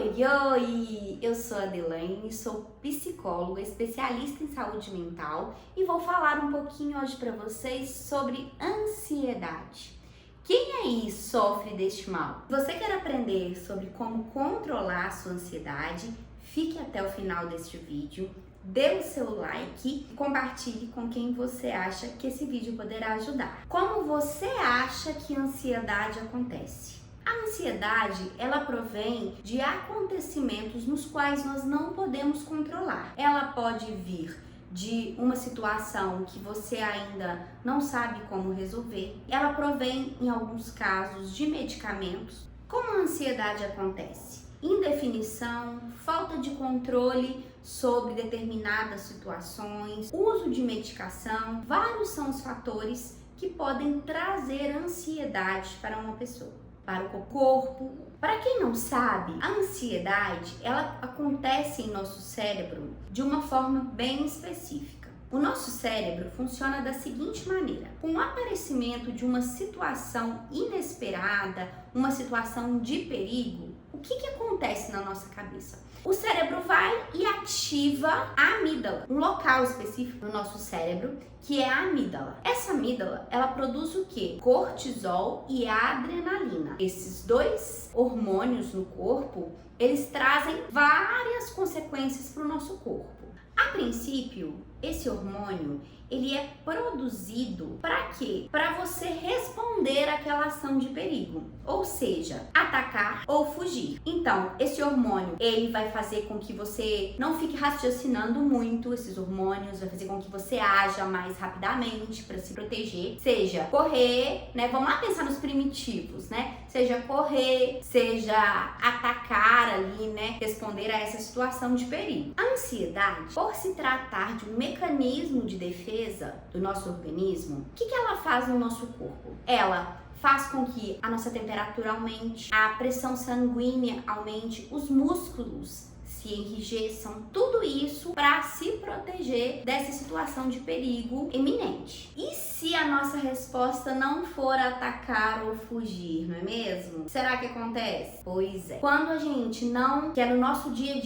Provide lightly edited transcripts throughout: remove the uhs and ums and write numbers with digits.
Oi, oi! Eu sou a Adelaine, sou psicóloga, especialista em saúde mental e vou falar um pouquinho hoje para vocês sobre ansiedade. Quem aí sofre deste mal? Se você quer aprender sobre como controlar a sua ansiedade, fique até o final deste vídeo, dê o seu like e compartilhe com quem você acha que esse vídeo poderá ajudar. Como você acha que a ansiedade acontece? A ansiedade, ela provém de acontecimentos nos quais nós não podemos controlar. Ela pode vir de uma situação que você ainda não sabe como resolver. Ela provém, em alguns casos, de medicamentos. Como a ansiedade acontece? Indefinição, falta de controle sobre determinadas situações, uso de medicação, vários são os fatores que podem trazer ansiedade para uma pessoa, para o corpo. Para quem não sabe, a ansiedade, ela acontece em nosso cérebro de uma forma bem específica. O nosso cérebro funciona da seguinte maneira: com o aparecimento de uma situação inesperada, uma situação de perigo, o que acontece na nossa cabeça? O cérebro vai e ativa a amígdala, um local específico no nosso cérebro que é a amígdala. Essa amígdala, ela produz o quê? Cortisol e adrenalina. Esses dois hormônios no corpo, eles trazem várias consequências para o nosso corpo. A princípio, esse hormônio, ele é produzido para quê? Para você responder àquela ação de perigo, ou seja, atacar ou fugir. Então, esse hormônio, ele vai fazer com que você não fique raciocinando muito esses hormônios, vai fazer com que você haja mais rapidamente para se proteger, seja correr, né? Vamos lá pensar nos primitivos, né? Seja correr, seja atacar ali, né? Responder a essa situação de perigo. A ansiedade, por se tratar de um mecanismo de defesa do nosso organismo, o que ela faz no nosso corpo? Ela faz com que a nossa temperatura aumente, a pressão sanguínea aumente, os músculos se enrijeçam, tudo isso para se proteger dessa situação de perigo iminente. E se a nossa resposta não for atacar ou fugir, não é mesmo? Será que acontece? Pois é. Quando a gente não, que é no nosso dia a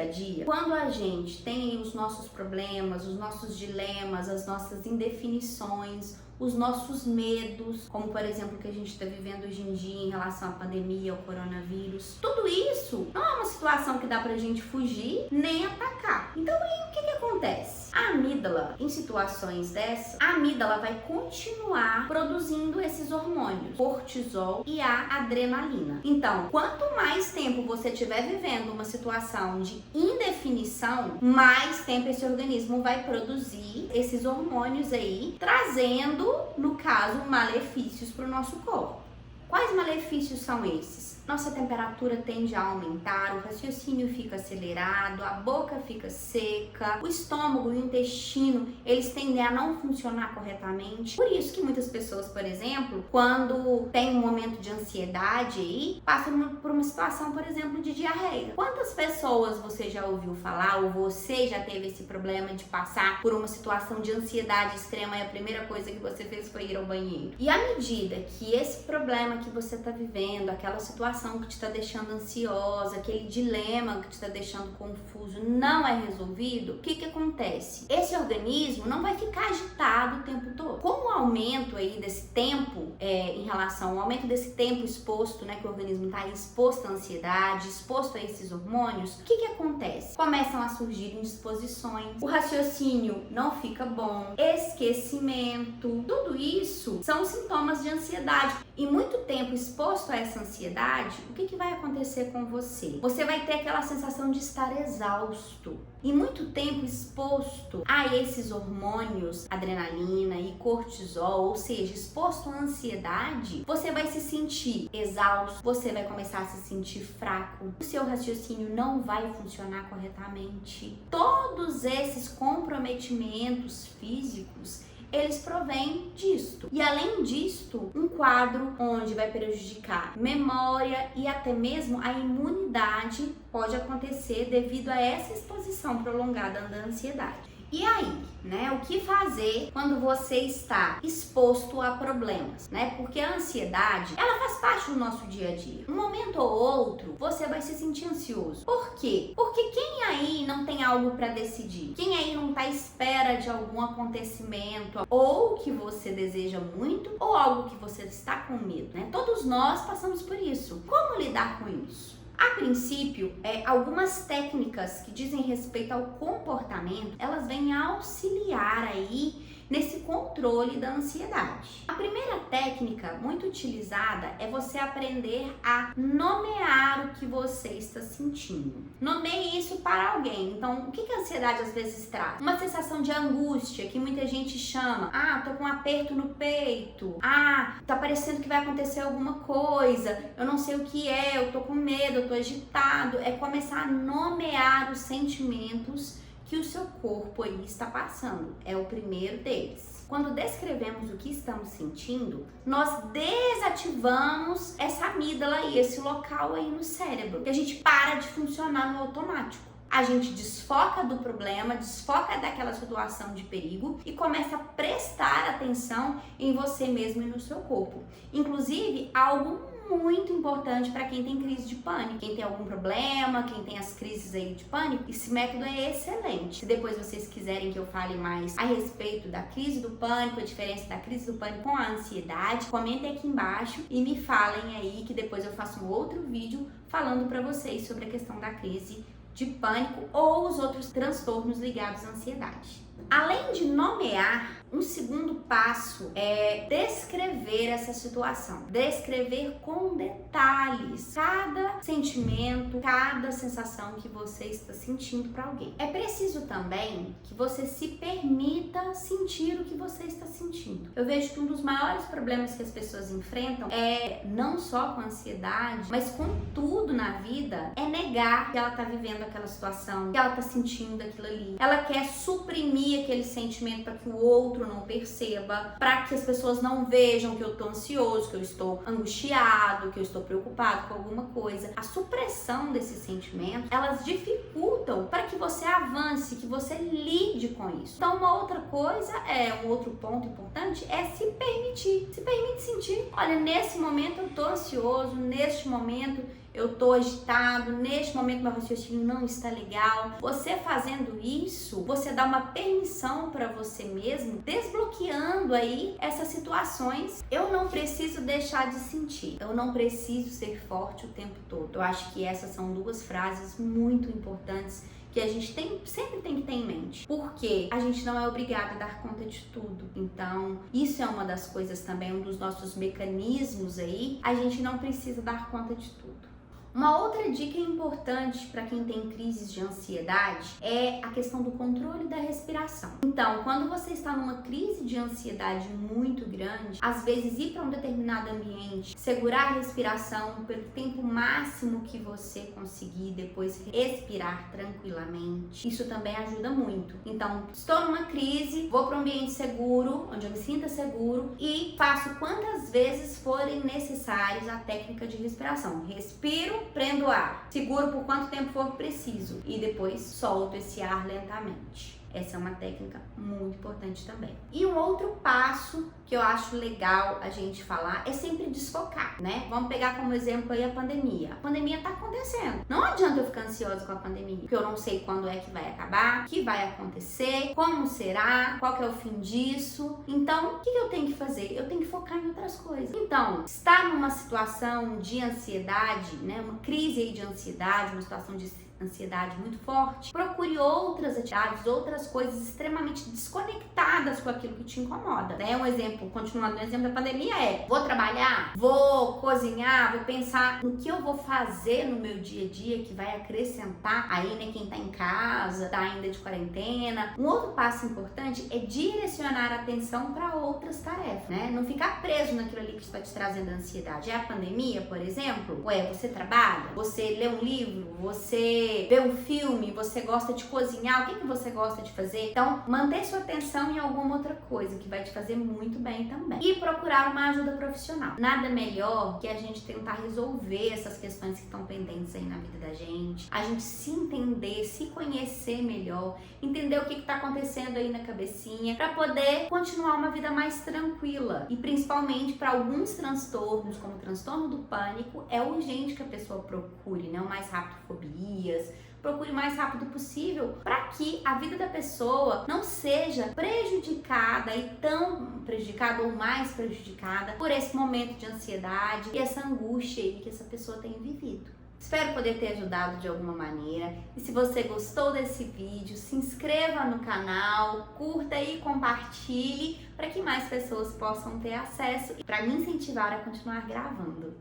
dia, quando a gente tem os nossos problemas, os nossos dilemas, as nossas indefinições, os nossos medos, como por exemplo o que a gente está vivendo hoje em dia em relação à pandemia, ao coronavírus, tudo isso não é uma situação que dá pra gente fugir nem atacar. Então aí o que acontece? A amígdala, em situações dessas, a amígdala vai continuar produzindo esses hormônios, cortisol e a adrenalina. Então, quanto mais tempo você estiver vivendo uma situação de indefinição, mais tempo esse organismo vai produzir esses hormônios aí, trazendo, no caso, malefícios para o nosso corpo. Quais malefícios são esses? Nossa temperatura tende a aumentar, o raciocínio fica acelerado, a boca fica seca, o estômago e o intestino, eles tendem a não funcionar corretamente. Por isso que muitas pessoas, por exemplo, quando tem um momento de ansiedade aí, passam por uma situação, por exemplo, de diarreia. Quantas pessoas você já ouviu falar, ou você já teve esse problema de passar por uma situação de ansiedade extrema e a primeira coisa que você fez foi ir ao banheiro? E à medida que esse problema que você está vivendo, aquela situação que te está deixando ansiosa, aquele dilema que te está deixando confuso não é resolvido, o que acontece? Esse organismo não vai ficar agitado o tempo todo. Com o aumento aí desse tempo, em relação ao aumento desse tempo exposto, né, que o organismo está exposto à ansiedade, exposto a esses hormônios, o que acontece? Começam a surgir indisposições, o raciocínio não fica bom, esquecimento, tudo isso são sintomas de ansiedade. E muito tempo exposto a essa ansiedade, o que vai acontecer com você? Você vai ter aquela sensação de estar exausto. E muito tempo exposto a esses hormônios, adrenalina e cortisol, ou seja, exposto à ansiedade, você vai se sentir exausto, você vai começar a se sentir fraco, o seu raciocínio não vai funcionar corretamente. Todos esses comprometimentos físicos, eles provêm disto. E além disto, um quadro onde vai prejudicar memória e até mesmo a imunidade pode acontecer devido a essa exposição prolongada da ansiedade. E aí, né? O que fazer quando você está exposto a problemas, né? Porque a ansiedade, ela faz parte do nosso dia a dia. Um momento ou outro, você vai se sentir ansioso. Por quê? Porque quem aí não tem algo para decidir? Quem aí não está à espera de algum acontecimento ou que você deseja muito ou algo que você está com medo, né? Todos nós passamos por isso. Como lidar com isso? A princípio, algumas técnicas que dizem respeito ao comportamento, elas vêm auxiliar aí nesse controle da ansiedade. A primeira técnica muito utilizada é você aprender a nomear o que você está sentindo. Nomeie isso para alguém. Então, o que a ansiedade às vezes traz? Uma sensação de angústia, que muita gente chama, tô com um aperto no peito, tá parecendo que vai acontecer alguma coisa, eu não sei o que é, eu tô com medo, eu tô agitado. É começar a nomear os sentimentos que o seu corpo aí está passando. É o primeiro deles. Quando descrevemos o que estamos sentindo, nós desativamos essa amígdala aí, esse local aí no cérebro, que a gente para de funcionar no automático. A gente desfoca do problema, desfoca daquela situação de perigo e começa a prestar atenção em você mesmo e no seu corpo. Inclusive, algo muito importante para quem tem crise de pânico, quem tem algum problema, quem tem as crises aí de pânico, esse método é excelente. Se depois vocês quiserem que eu fale mais a respeito da crise do pânico, a diferença da crise do pânico com a ansiedade, comentem aqui embaixo e me falem aí que depois eu faço um outro vídeo falando para vocês sobre a questão da crise de pânico ou os outros transtornos ligados à ansiedade. Além de nomear, um segundo passo é descrever essa situação. Descrever com detalhes cada sentimento, cada sensação que você está sentindo para alguém. É preciso também que você se permita sentir o que você está sentindo. Eu vejo que um dos maiores problemas que as pessoas enfrentam não só com a ansiedade, mas com tudo na vida, é negar que ela está vivendo aquela situação, que ela está sentindo aquilo ali. Ela quer suprimir aquele sentimento para que o outro não perceba, para que as pessoas não vejam que eu tô ansioso, que eu estou angustiado, que eu estou preocupado com alguma coisa. A supressão desses sentimentos, elas dificultam para que você avance, que você lide com isso. Então, uma outra coisa, um outro ponto importante é se permitir. Se permite sentir. Olha, nesse momento eu tô ansioso, neste momento eu tô agitado, neste momento meu raciocínio não está legal. Você fazendo isso, você dá uma permissão para você mesmo, desbloqueando aí essas situações. Eu não preciso deixar de sentir, eu não preciso ser forte o tempo todo. Eu acho que essas são duas frases muito importantes que a gente sempre tem que ter em mente, porque a gente não é obrigado a dar conta de tudo. Então, isso é uma das coisas também, um dos nossos mecanismos aí, a gente não precisa dar conta de tudo. Uma outra dica importante para quem tem crises de ansiedade é a questão do controle da respiração. Então, quando você está numa crise de ansiedade muito grande, às vezes ir para um determinado ambiente, segurar a respiração pelo tempo máximo que você conseguir, depois respirar tranquilamente, isso também ajuda muito. Então, estou numa crise, vou para um ambiente seguro, onde eu me sinta seguro e faço quantas vezes forem necessárias a técnica de respiração. Respiro, prendo o ar, seguro por quanto tempo for preciso e depois solto esse ar lentamente. Essa é uma técnica muito importante também. E um outro passo que eu acho legal a gente falar é sempre desfocar, né? Vamos pegar como exemplo aí a pandemia. A pandemia tá acontecendo. Não adianta eu ficar ansiosa com a pandemia, porque eu não sei quando é que vai acabar, o que vai acontecer, como será, qual que é o fim disso. Então, o que eu tenho que fazer? Eu tenho que focar em outras coisas. Então, estar numa situação de ansiedade, né? Uma crise aí de ansiedade, uma situação de ansiedade muito forte, procure outras atividades, outras coisas extremamente desconectadas com aquilo que te incomoda, né? Um exemplo, continuando no exemplo da pandemia vou trabalhar, vou cozinhar, vou pensar no que eu vou fazer no meu dia a dia que vai acrescentar aí, né, quem tá em casa, tá ainda de quarentena. Um outro passo importante é direcionar a atenção para outras tarefas, né? Não ficar preso naquilo ali que está te trazendo ansiedade. É a pandemia, por exemplo? Você trabalha? Você lê um livro? Você fazer? Ver um filme? Você gosta de cozinhar? O que que você gosta de fazer? Então, manter sua atenção em alguma outra coisa que vai te fazer muito bem também. E procurar uma ajuda profissional. Nada melhor que a gente tentar resolver essas questões que estão pendentes aí na vida da gente. A gente se entender, se conhecer melhor, entender o que está acontecendo aí na cabecinha, para poder continuar uma vida mais tranquila. E principalmente para alguns transtornos, como o transtorno do pânico, é urgente que a pessoa procure, né? O mais rápido fobias. Procure o mais rápido possível para que a vida da pessoa não seja prejudicada e tão prejudicada ou mais prejudicada por esse momento de ansiedade e essa angústia aí que essa pessoa tem vivido. Espero poder ter ajudado de alguma maneira. E se você gostou desse vídeo, se inscreva no canal, curta e compartilhe para que mais pessoas possam ter acesso e para me incentivar a continuar gravando.